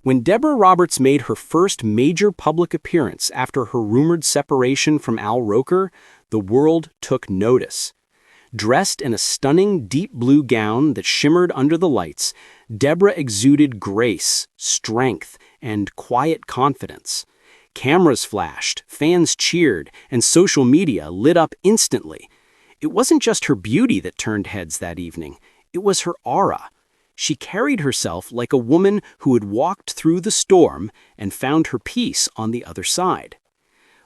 When Deborah Roberts made her first major public appearance after her rumored separation from Al Roker, the world took notice. Dressed in a stunning deep blue gown that shimmered under the lights, Deborah exuded grace, strength, and quiet confidence. Cameras flashed, fans cheered, and social media lit up instantly. It wasn't just her beauty that turned heads that evening. It was her aura. She carried herself like a woman who had walked through the storm and found her peace on the other side.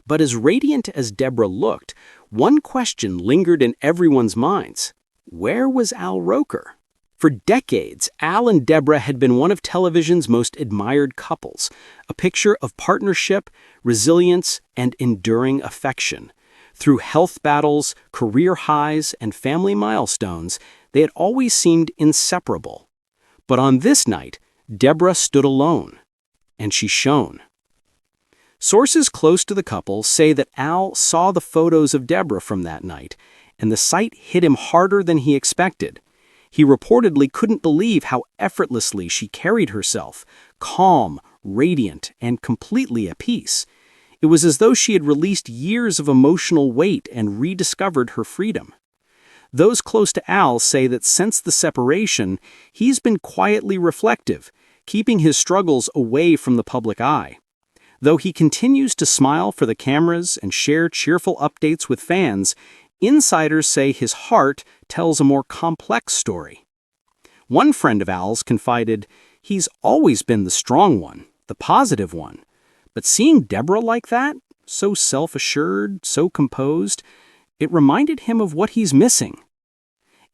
But as radiant as Deborah looked, one question lingered in everyone's minds. Where was Al Roker? For decades, Al and Deborah had been one of television's most admired couples, a picture of partnership, resilience, and enduring affection. Through health battles, career highs, and family milestones, they had always seemed inseparable. But on this night, Deborah stood alone, and she shone. Sources close to the couple say that Al saw the photos of Deborah from that night, and the sight hit him harder than he expected. He reportedly couldn't believe how effortlessly she carried herself, calm, radiant, and completely at peace. It was as though she had released years of emotional weight and rediscovered her freedom. Those close to Al say that since the separation, he's been quietly reflective, keeping his struggles away from the public eye. Though he continues to smile for the cameras and share cheerful updates with fans, insiders say his heart tells a more complex story. One friend of Al's confided, "He's always been the strong one, the positive one. But seeing Deborah like that, so self-assured, so composed, it reminded him of what he's missing."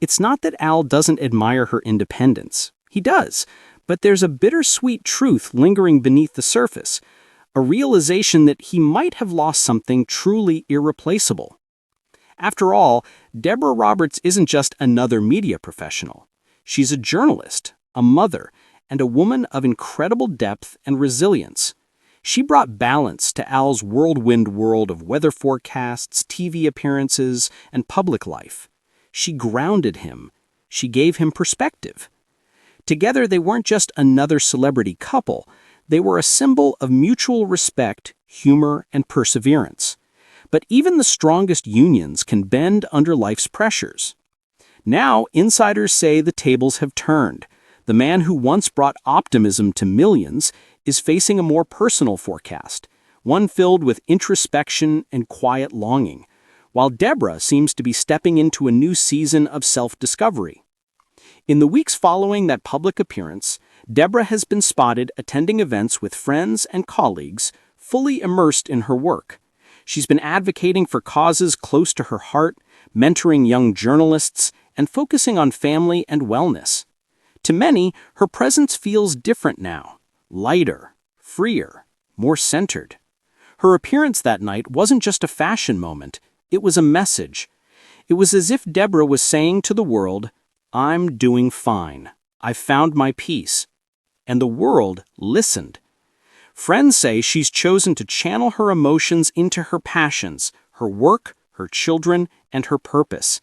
It's not that Al doesn't admire her independence. He does, but there's a bittersweet truth lingering beneath the surface, a realization that he might have lost something truly irreplaceable. After all, Deborah Roberts isn't just another media professional. She's a journalist, a mother, and a woman of incredible depth and resilience. She brought balance to Al's whirlwind world of weather forecasts, TV appearances, and public life. She grounded him. She gave him perspective. Together, they weren't just another celebrity couple. They were a symbol of mutual respect, humor, and perseverance. But even the strongest unions can bend under life's pressures. Now, insiders say the tables have turned. The man who once brought optimism to millions is facing a more personal forecast, one filled with introspection and quiet longing, while Deborah seems to be stepping into a new season of self-discovery. In the weeks following that public appearance, Deborah has been spotted attending events with friends and colleagues, fully immersed in her work. She's been advocating for causes close to her heart, mentoring young journalists, and focusing on family and wellness. To many, her presence feels different now, lighter, freer, more centered. Her appearance that night wasn't just a fashion moment, it was a message. It was as if Deborah was saying to the world, "I'm doing fine. I've found my peace." And the world listened. Friends say she's chosen to channel her emotions into her passions, her work, her children, and her purpose.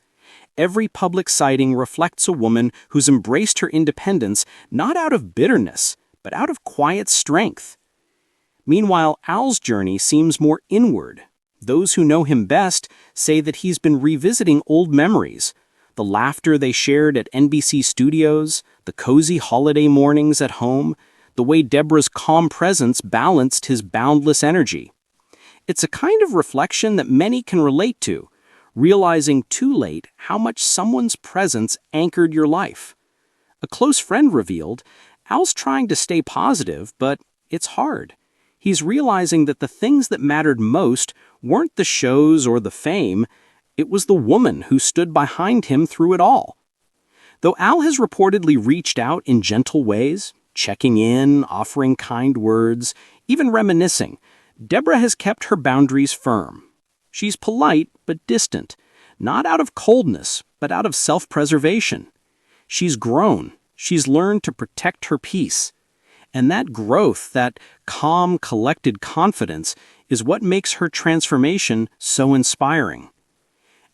Every public sighting reflects a woman who's embraced her independence not out of bitterness, but out of quiet strength. Meanwhile, Al's journey seems more inward. Those who know him best say that he's been revisiting old memories, the laughter they shared at NBC studios, the cozy holiday mornings at home, the way Deborah's calm presence balanced his boundless energy. It's a kind of reflection that many can relate to, realizing too late how much someone's presence anchored your life. A close friend revealed, Al's trying to stay positive, but it's hard. He's realizing that the things that mattered most weren't the shows or the fame, it was the woman who stood behind him through it all. Though Al has reportedly reached out in gentle ways, checking in, offering kind words, even reminiscing, Deborah has kept her boundaries firm. She's polite but distant, not out of coldness, but out of self-preservation. She's grown. She's learned to protect her peace. And that growth, that calm, collected confidence, is what makes her transformation so inspiring.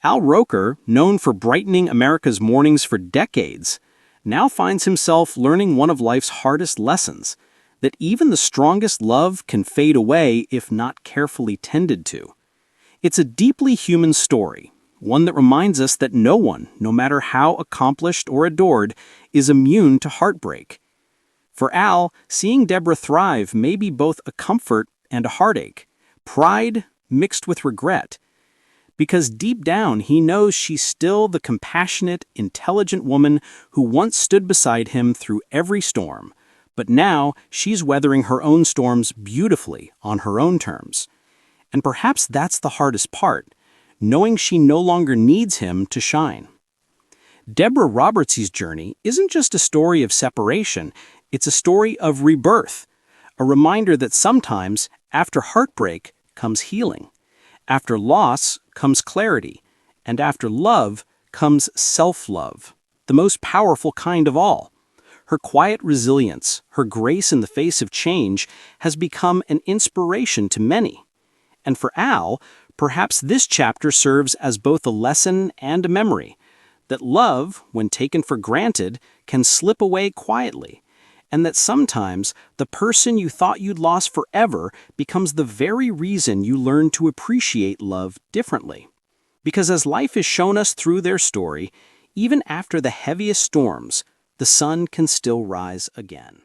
Al Roker, known for brightening America's mornings for decades, now finds himself learning one of life's hardest lessons, that even the strongest love can fade away if not carefully tended to. It's a deeply human story, one that reminds us that no one, no matter how accomplished or adored, is immune to heartbreak. For Al, seeing Deborah thrive may be both a comfort and a heartache, pride mixed with regret. Because deep down he knows she's still the compassionate, intelligent woman who once stood beside him through every storm, but now she's weathering her own storms beautifully on her own terms. And perhaps that's the hardest part, knowing she no longer needs him to shine. Deborah Roberts' journey isn't just a story of separation, it's a story of rebirth, a reminder that sometimes, after heartbreak, comes healing. After loss comes clarity, and after love comes self-love, the most powerful kind of all. Her quiet resilience, her grace in the face of change, has become an inspiration to many. And for Al, perhaps this chapter serves as both a lesson and a memory, that love, when taken for granted, can slip away quietly, and that sometimes the person you thought you'd lost forever becomes the very reason you learn to appreciate love differently. Because as life has shown us through their story, even after the heaviest storms, the sun can still rise again.